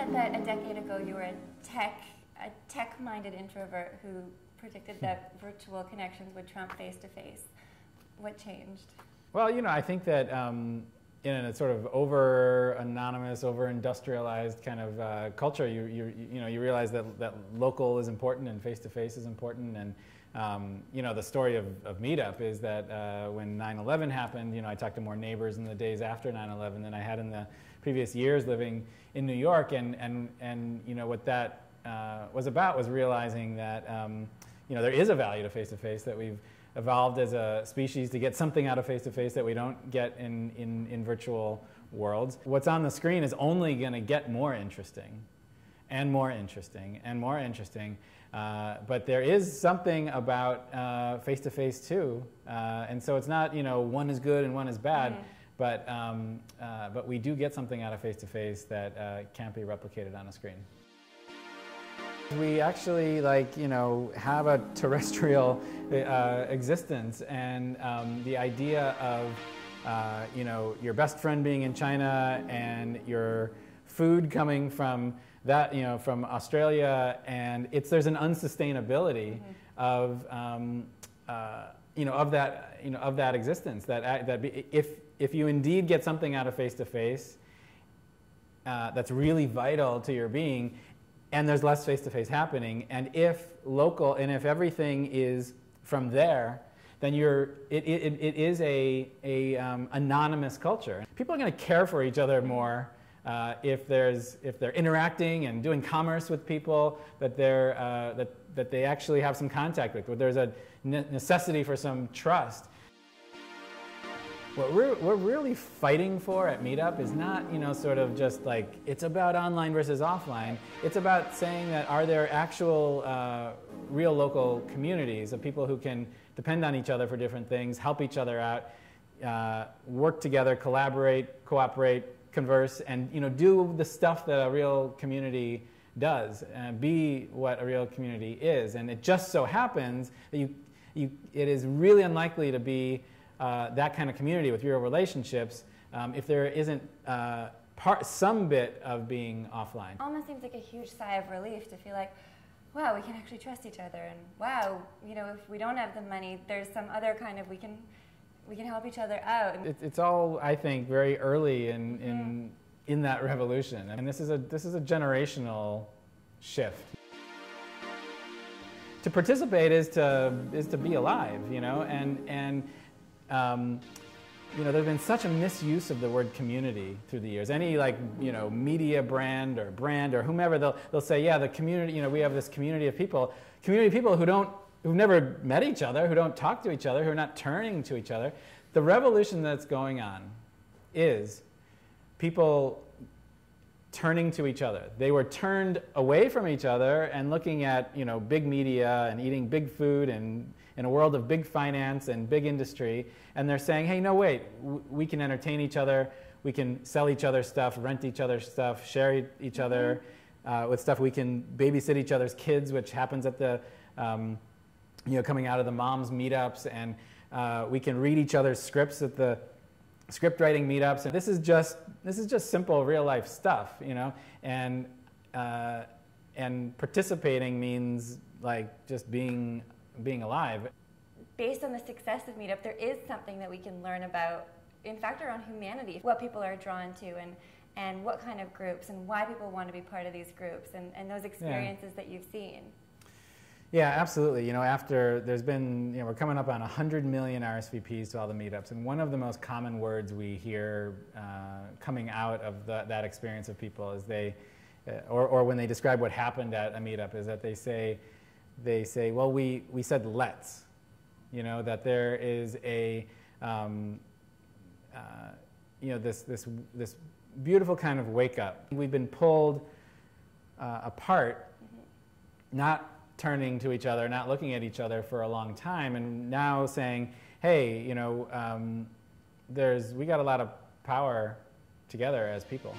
said that a decade ago you were a tech-minded introvert who predicted that virtual connections would trump face-to-face. What changed? Well, I think that in a sort of over-anonymous, over-industrialized kind of culture, you realize that local is important and face-to-face is important. And the story of Meetup is that when 9/11 happened, I talked to more neighbors in the days after 9/11 than I had in the previous years living in New York. And what that was about was realizing that there is a value to face-to-face, that we've evolved as a species to get something out of face-to-face that we don't get in virtual worlds. What's on the screen is only going to get more interesting and more interesting and more interesting. But there is something about face-to-face too. And so it's not, one is good and one is bad, but we do get something out of face-to-face that can't be replicated on a screen. We actually have a terrestrial existence, and the idea of your best friend being in China and your food coming from that from Australia, and there's an unsustainability of that existence, if you indeed get something out of face-to-face that's really vital to your being, and there's less face-to-face happening, and if everything is from there, then it is a anonymous culture. People are going to care for each other more if they're interacting and doing commerce with people that they actually have some contact with, where there's a necessity for some trust. What we're really fighting for at Meetup is not, sort of just like, it's about online versus offline. It's about saying that are there actual real local communities of people who can depend on each other for different things, help each other out, work together, collaborate, cooperate, converse, and do the stuff that a real community does, be what a real community is. And it just so happens that it is really unlikely to be that kind of community with real relationships if there isn't some bit of being offline. Almost seems like a huge sigh of relief to feel like, wow, we can actually trust each other, and wow, if we don't have the money, there's some other kind of we can help each other out. It's all, I think, very early in that revolution, and this is a generational shift. To participate is to be alive, and there's been such a misuse of the word community through the years. Any media brand or whomever, they'll say, yeah, the community, we have this community of people who've never met each other, who don't talk to each other, who are not turning to each other. The revolution that's going on is people turning to each other. They were turned away from each other and looking at big media and eating big food and in a world of big finance and big industry, and they're saying, hey, no, wait, we can entertain each other, we can sell each other stuff, rent each other stuff, share each other with stuff, we can babysit each other's kids, which happens at the coming out of the moms meetups, and we can read each other's scripts at the script writing meetups. And this is just simple real life stuff, and participating means just being alive. Based on the success of Meetup, there is something that we can learn about, in fact, around humanity, what people are drawn to, and what kind of groups, and why people want to be part of these groups, and those experiences that you've seen. Yeah, absolutely. After there's been, we're coming up on 100 million RSVPs to all the meetups, and one of the most common words we hear coming out of that experience of people is or when they describe what happened at a meetup, is that they say, well, we said let's, that there is this beautiful kind of wake up. We've been pulled apart, not turning to each other, not looking at each other for a long time, and now saying, hey, we got a lot of power together as people.